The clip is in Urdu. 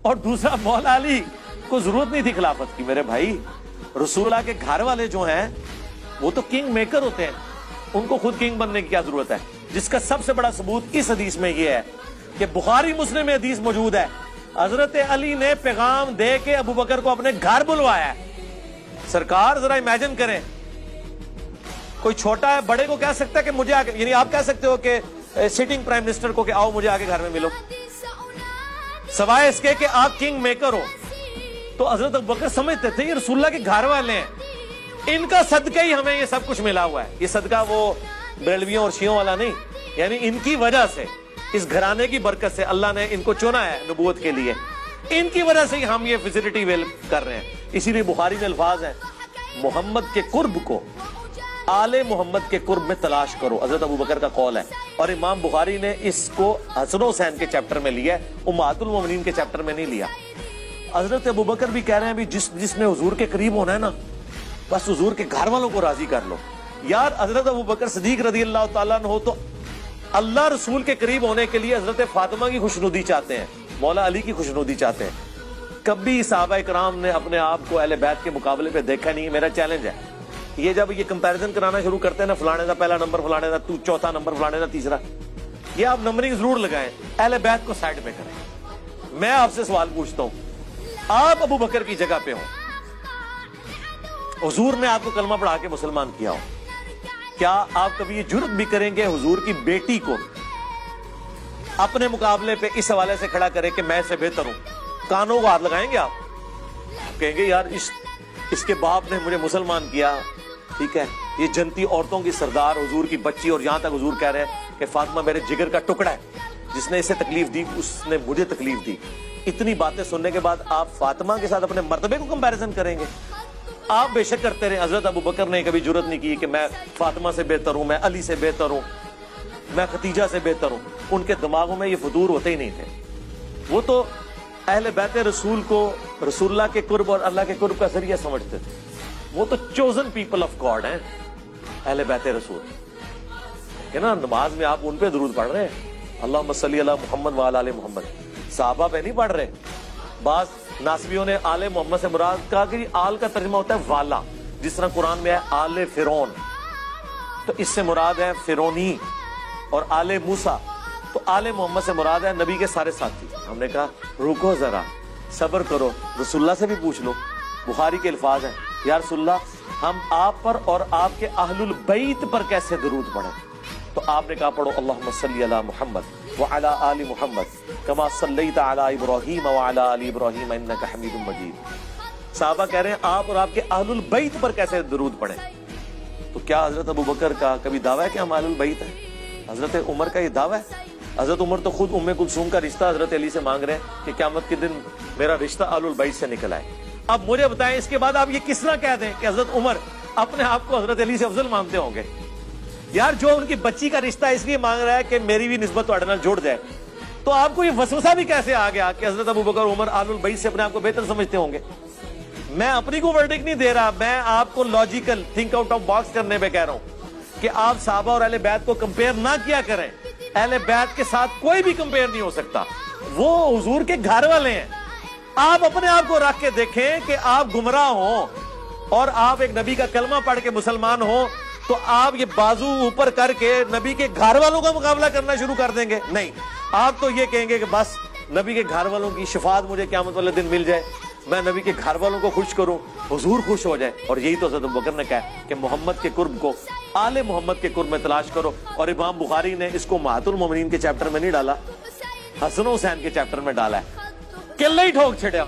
اور دوسرا مولا علی کو ضرورت نہیں تھی خلافت کی. میرے بھائی رسول اللہ کے گھر والے جو ہیں وہ تو کنگ میکر ہوتے ہیں, ان کو خود کنگ بننے کی کیا ضرورت ہے؟ جس کا سب سے بڑا ثبوت اس حدیث میں یہ ہے کہ بخاری مسلم میں حدیث موجود ہے, حضرت علی نے پیغام دے کے ابو بکر کو اپنے گھر بلوایا ہے. سرکار ذرا امیجن کریں, کوئی چھوٹا ہے بڑے کو کہہ سکتا ہے کہ مجھے آگے, یعنی آپ کہہ سکتے ہو کہ سٹنگ پرائم منسٹر کو کہ آؤ مجھے آگے گھر میں ملو, سوائے اس کے کہ آپ کنگ میکر ہو. تو حضرت ابو بکر سمجھتے تھے یہ رسول اللہ کے گھر والے ہیں, ان کا صدقہ ہی ہمیں یہ سب کچھ ملا ہوا ہے. یہ صدقہ وہ بریلویوں اور شیعوں والا نہیں, یعنی ان کی وجہ سے, اس گھرانے کی برکت سے اللہ نے ان کو چنا ہے نبوت کے لیے, ان کی وجہ سے ہم یہ فیسلٹی ویل کر رہے ہیں. اسی لیے بخاری میں الفاظ ہیں محمد کے قرب کو آل محمد کے قرب میں تلاش کرو, حضرت ابو بکر کا قول ہے. اور امام بخاری نے اس کو حسن و حسین کے چیپٹر میں لیا ہے, امہات المومنین کے چیپٹر میں نہیں لیا. حضرت ابو بکر بھی کہہ رہے ہیں بھی جس نے حضور کے قریب ہونا ہے نا, بس حضور کے گھر والوں کو راضی کر لو. یار حضرت ابو بکر صدیق رضی اللہ تعالیٰ عنہ تو اللہ رسول کے قریب ہونے کے لیے حضرت فاطمہ کی خوشنودی چاہتے ہیں, مولا علی کی خوشنودی چاہتے ہیں. کبھی صحابہ کرام نے اپنے آپ کو اہل بیت کے مقابلے پہ دیکھا نہیں. میرا چیلنج ہے, یہ جب یہ کمپیریزن کرانا شروع کرتے ہیں نا, فلانے کا پہلا نمبر, فلانے کا چوتھا نمبر, فلانے کا تیسرا, یہ آپ نمبرنگ ضرور لگائیں, اہل بیت کو سائڈ میں کریں. میں آپ سے سوال پوچھتا ہوں, آپ ابو بکر کی جگہ پہ ہوں, حضور نے آپ کو کلمہ پڑھا کے مسلمان کیا ہو, کیا آپ کبھی یہ جرت بھی کریں گے حضور کی بیٹی کو اپنے مقابلے پہ اس حوالے سے کھڑا کرے کہ میں اس سے بہتر ہوں؟ کانوں کو ہاتھ لگائیں گے آپ کہیں گے یار اس کے باپ نے مجھے مسلمان کیا, ٹھیک ہے, یہ جنتی عورتوں کی سردار, حضور کی بچی, اور یہاں تک حضور کہہ رہے ہیں کہ فاطمہ میرے جگر کا ٹکڑا ہے, جس نے اسے تکلیف دی اس نے مجھے تکلیف دی. اتنی باتیں سننے کے بعد آپ فاطمہ کے ساتھ اپنے مرتبے کو کمپیریزن کریں گے؟ آپ بے شک کرتے رہے. حضرت ابو بکر نے کبھی جرت نہیں کی کہ میں فاطمہ سے بہتر ہوں, میں علی سے بہتر ہوں, میں ختیجہ سے بہتر ہوں. ان کے دماغوں میں یہ فطور ہوتے ہی نہیں تھے. وہ تو اہل بیت رسول کو رسول اللہ کے قرب اور اللہ کے قرب کا ذریعہ سمجھتے تھے. وہ تو چوزن پیپل آف گاڈ ہیں اہل بیت رسول, کہ نا نماز میں آپ ان پہ درود پڑھ رہے ہیں, اللہم صلی علی محمد وعلی آل محمد, صحابہ پہ نہیں پڑھ رہے. بعض ناسبیوں نے آل محمد سے مراد کہا کہ آل کا ترجمہ ہوتا ہے والا, جس طرح قرآن میں ہے آل فرعون, تو اس سے مراد ہے فرعونی. اور آل موسیٰ, تو آل محمد سے مراد ہے نبی کے سارے ساتھی. ہم نے کہا رکو ذرا, صبر کرو, رسول اللہ سے بھی پوچھ لو. بخاری کے الفاظ ہیں یا رسول اللہ ہم آپ پر اور آپ کے اہل البیت پر کیسے درود پڑھیں؟ تو آپ نے کہا پڑھو اللہم صلی علی محمد وعلی آل محمد کما صلیت علی ابراہیم وعلی آل ابراہیم انک حمید مجید. صحابہ کہہ رہے ہیں آپ اور آپ کے اہل البیت پر کیسے درود پڑھیں؟ تو کیا حضرت ابو بکر کا کبھی دعویٰ ہے کہ ہم اہل البیت ہیں؟ حضرت عمر کا یہ دعویٰ ہے؟ حضرت عمر تو خود ام کلثوم کا رشتہ حضرت علی سے مانگ رہے ہیں کہ قیامت کے دن میرا رشتہ اہل البیت سے نکل آئے. اب مجھے بتائیں اس کے بعد آپ یہ کس طرح کہہ دیں کہ حضرت عمر اپنے آپ کو حضرت علی سے افضل مانتے ہوں گے؟ یار جو ان کی بچی کا رشتہ اس لیے مانگ رہا ہے کہ میری بھی نسبت تھوڑے نال جڑ جائے, تو آپ کو یہ وسوسہ بھی کیسے آ گیا کہ حضرت ابو بکر عمر اہل البیت سے اپنے آپ کو بہتر سمجھتے ہوں گے؟ میں اپنی کو ورڈکٹ نہیں دے رہا, میں آپ کو logical think out of box کرنے پہ کہہ رہا ہوں کہ آپ صحابہ اور اہل بیت کو کمپیئر نہ کیا کریں. اہل بیت کے ساتھ کوئی بھی کمپیئر نہیں ہو سکتا, وہ حضور کے گھر والے ہیں. آپ اپنے آپ کو رکھ کے دیکھیں کہ آپ گمراہ ہوں اور آپ ایک نبی کا کلمہ پڑھ کے مسلمان ہوں, تو آپ یہ بازو اوپر کر کے نبی کے گھر والوں کا مقابلہ کرنا شروع کر دیں گے. نہیں, آپ تو یہ کہیں گے کہ بس نبی کے گھر والوں کی شفاعت مجھے قیامت والے دن مل جائے, میں نبی کے گھر والوں کو خوش کروں, حضور خوش ہو جائے. اور یہی تو حضرت ابو بکر نے کہا کہ محمد کے قرب کو آل محمد کے قرب میں تلاش کرو. اور امام بخاری نے اس کو امہات المومنین کے چیپٹر میں نہیں ڈالا, حسن و حسین کے چیپٹر میں ڈالا ہے. قلعہ ہی ٹھوک چھڑیا.